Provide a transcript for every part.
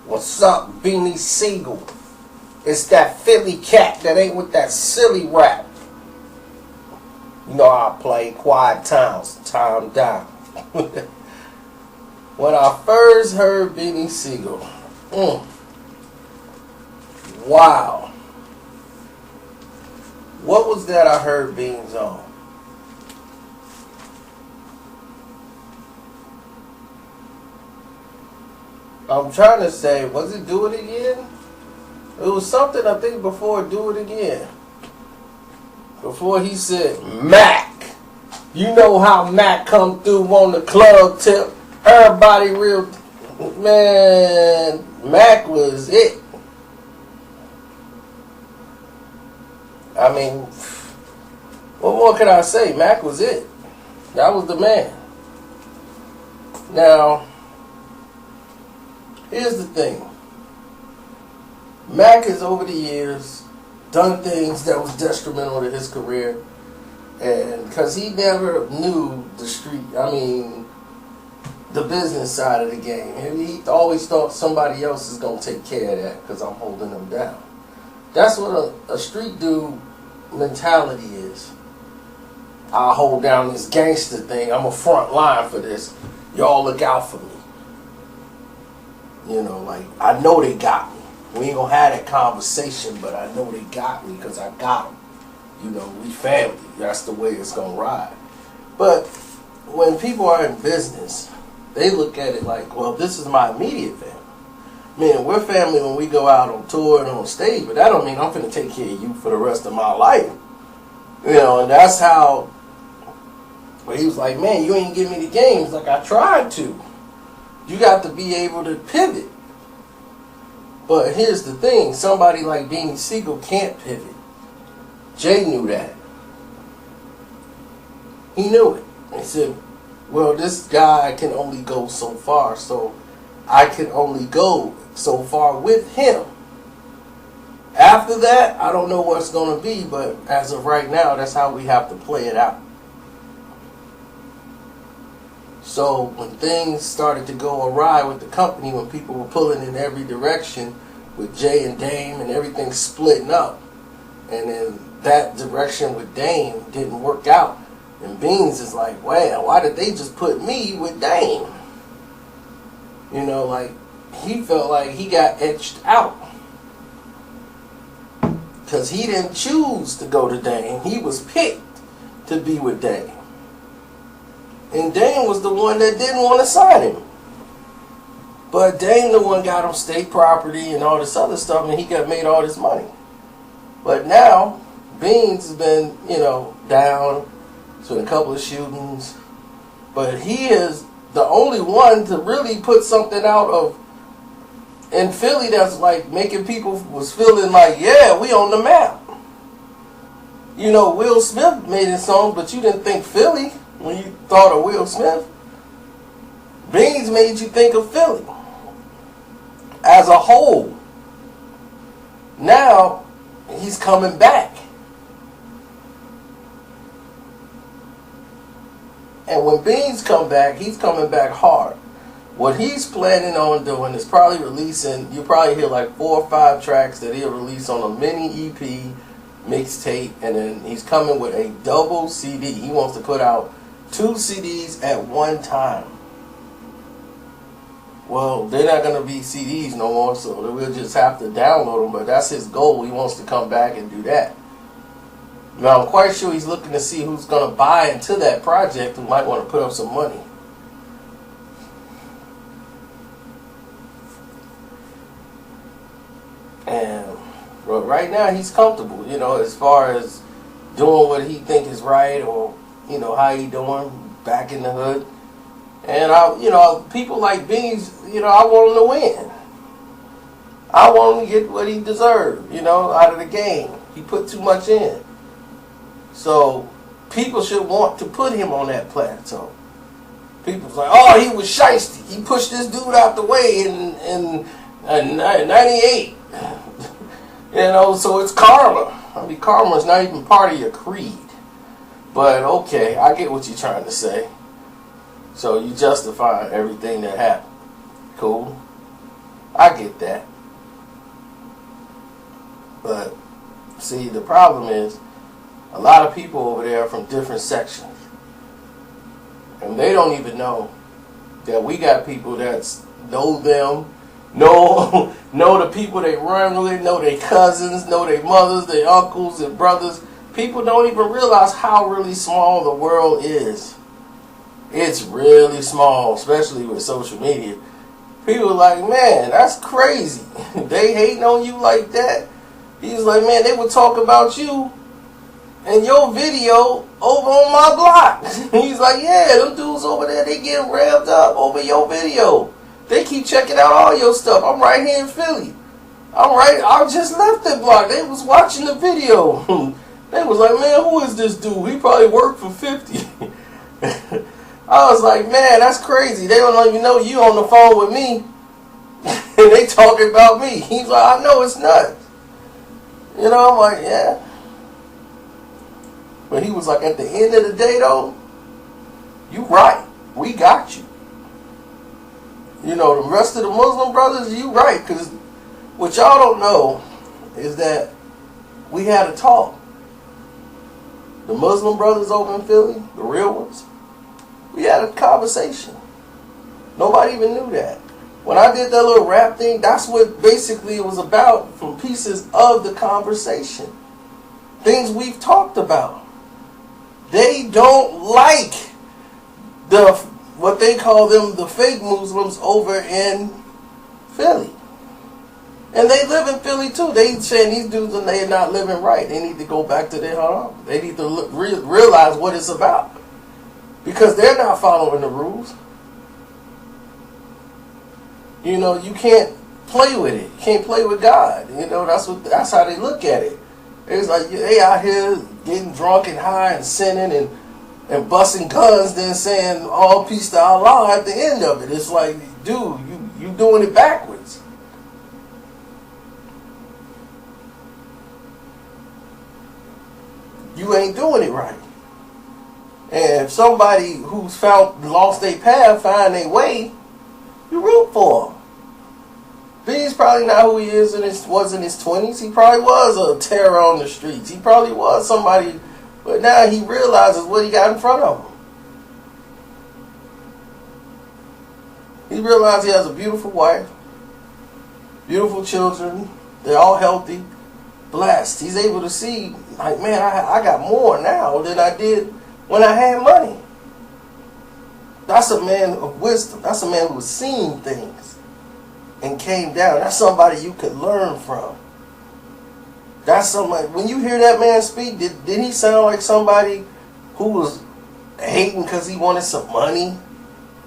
What's up, Beanie Sigel? It's that Philly cat that ain't with that silly rap. You know how I play Quiet Towns, time down. When I first heard Beanie Sigel, wow. What was that I heard Beans on? I'm trying to say, was it Do It Again? It was something, I think, before Do It Again. Before he said, Mac. You know how Mac come through on the club tip. Everybody real. Man, Mac was it. I mean, what more can I say? Mac was it. That was the man. Now, here's the thing. Mac has over the years done things that was detrimental to his career, and because he never knew the street, the business side of the game. And he always thought somebody else is going to take care of that because I'm holding them down. That's what a street dude mentality is. I'll hold down this gangster thing. I'm a front line for this. Y'all look out for me. You know, like, I know they got me. We ain't gonna have that conversation, but I know they got me because I got them. You know, we family. That's the way it's gonna ride. But when people are in business, they look at it like, well, this is my immediate family. I mean, we're family when we go out on tour and on stage, but that don't mean I'm finna take care of you for the rest of my life. You know, and that's how, where he was like, man, you ain't give me the games like I tried to. You got to be able to pivot. But here's the thing, somebody like Beanie Sigel can't pivot. Jay knew that. He knew it. He said, well, this guy can only go so far, so I can only go so far with him. After that, I don't know what's going to be, but as of right now, that's how we have to play it out. So when things started to go awry with the company, when people were pulling in every direction with Jay and Dame and everything splitting up, and then that direction with Dame didn't work out, and Beans is like, wow, why did they just put me with Dame? You know, like, he felt like he got edged out because he didn't choose to go to Dame. He was picked to be with Dame. And Dame was the one that didn't want to sign him. But Dame the one got him state property and all this other stuff, and he got made all this money. But now, Beans has been, down. It's been a couple of shootings. But he is the only one to really put something out of in Philly that's like making people was feeling like, yeah, we on the map. You know, Will Smith made his song, but you didn't think Philly when you thought of Will Smith. Beans made you think of Philly as a whole. Now he's coming back. And when Beans come back, he's coming back hard. What he's planning on doing is probably releasing, you'll probably hear like 4 or 5 tracks that he'll release on a mini EP, mixtape, and then he's coming with a double CD. He wants to put out 2 CDs at one time. Well, they're not going to be CDs no more, so we'll just have to download them, but that's his goal. He wants to come back and do that. Now, I'm quite sure he's looking to see who's going to buy into that project who might want to put up some money. And well, right now he's comfortable, as far as doing what he think is right, or how he doing back in the hood. And people like Beans, I want him to win. I want him to get what he deserved, out of the game. He put too much in. So people should want to put him on that plateau. People's like, oh, he was shiesty. He pushed this dude out the way in 98. So it's karma. I mean, karma is not even part of your creed. But okay, I get what you're trying to say. So you justify everything that happened. Cool. I get that. But see, the problem is a lot of people over there are from different sections, and they don't even know that we got people that know them, know the people they run with, know their cousins, know their mothers, their uncles and brothers. People don't even realize how really small the world is. It's really small, especially with social media. People are like, man, that's crazy. They hating on you like that. He's like, man, they would talk about you and your video over on my block. He's like, yeah, them dudes over there, they getting revved up over your video. They keep checking out all your stuff. I'm right here in Philly. I just left the block. They was watching the video. They was like, man, who is this dude? He probably worked for 50. I was like, man, that's crazy. They don't even know you on the phone with me. And they talking about me. He's like, I know it's nuts. You know, I'm like, yeah. But he was like, at the end of the day, though, you right. We got you. You know, the rest of the Muslim brothers, you right. Because what y'all don't know is that we had a talk. The Muslim brothers over in Philly, the real ones, we had a conversation. Nobody even knew that. When I did that little rap thing, that's what basically it was about, from pieces of the conversation. Things we've talked about. They don't like what they call them, the fake Muslims over in Philly. And they live in Philly too. They saying these dudes and they are not living right. They need to go back to their home. They need to realize what it's about. Because they're not following the rules. You know, you can't play with it. You can't play with God. You know, that's how they look at it. It's like they out here getting drunk and high and sinning and busting guns, then saying all peace to Allah at the end of it. It's like, dude, you doing it backwards. You ain't doing it right. And if somebody who's lost their path find their way, you root for him. He's probably not who he was in his 20s. He probably was a terror on the streets. He probably was somebody, but now he realizes what he got in front of him. He realized he has a beautiful wife, beautiful children. They're all healthy, blessed. He's able to see, like, man, I got more now than I did when I had money. That's a man of wisdom. That's a man who's seen things and came down. That's somebody you could learn from. That's somebody, when you hear that man speak, did he sound like somebody who was hating because he wanted some money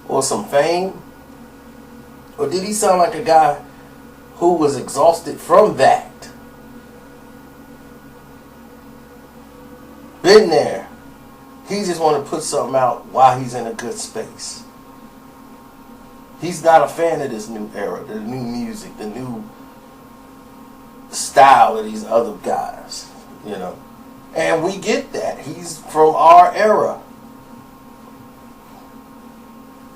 or some fame? Or did he sound like a guy who was exhausted from that? Been there. He just want to put something out while he's in a good space. He's not a fan of this new era, the new music, the new style of these other guys, you know. And we get that. He's from our era.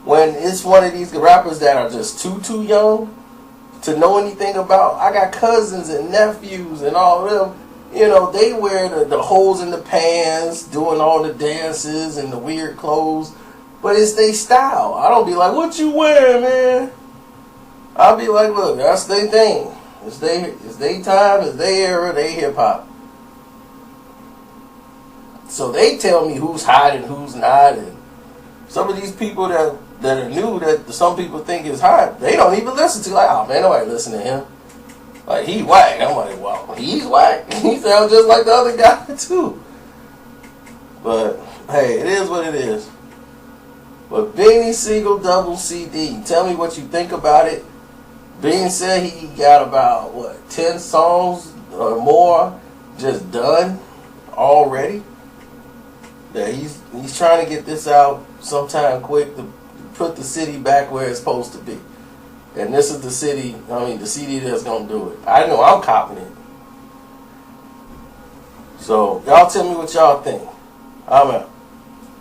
When it's one of these rappers that are just too young to know anything about, I got cousins and nephews and all of them, you know, they wear the holes in the pants, doing all the dances and the weird clothes. But it's their style. I don't be like, what you wearing, man? I'll be like, look, that's their thing. It's their time, it's their era, they hip hop. So they tell me who's hot and who's not. And some of these people that are new, that some people think is hot, they don't even listen to. Like, oh man, nobody listen to him. Like, he whack. I'm like, wow, he's whack. He sounds just like the other guy too. But hey, it is what it is. But Beanie Sigel double CD. Tell me what you think about it. Bean said he got about 10 songs or more just done already. Yeah, he's trying to get this out sometime quick to put the city back where it's supposed to be. And this is the city, the CD that's gonna do it. I know I'm copping it. So y'all tell me what y'all think. I'm out.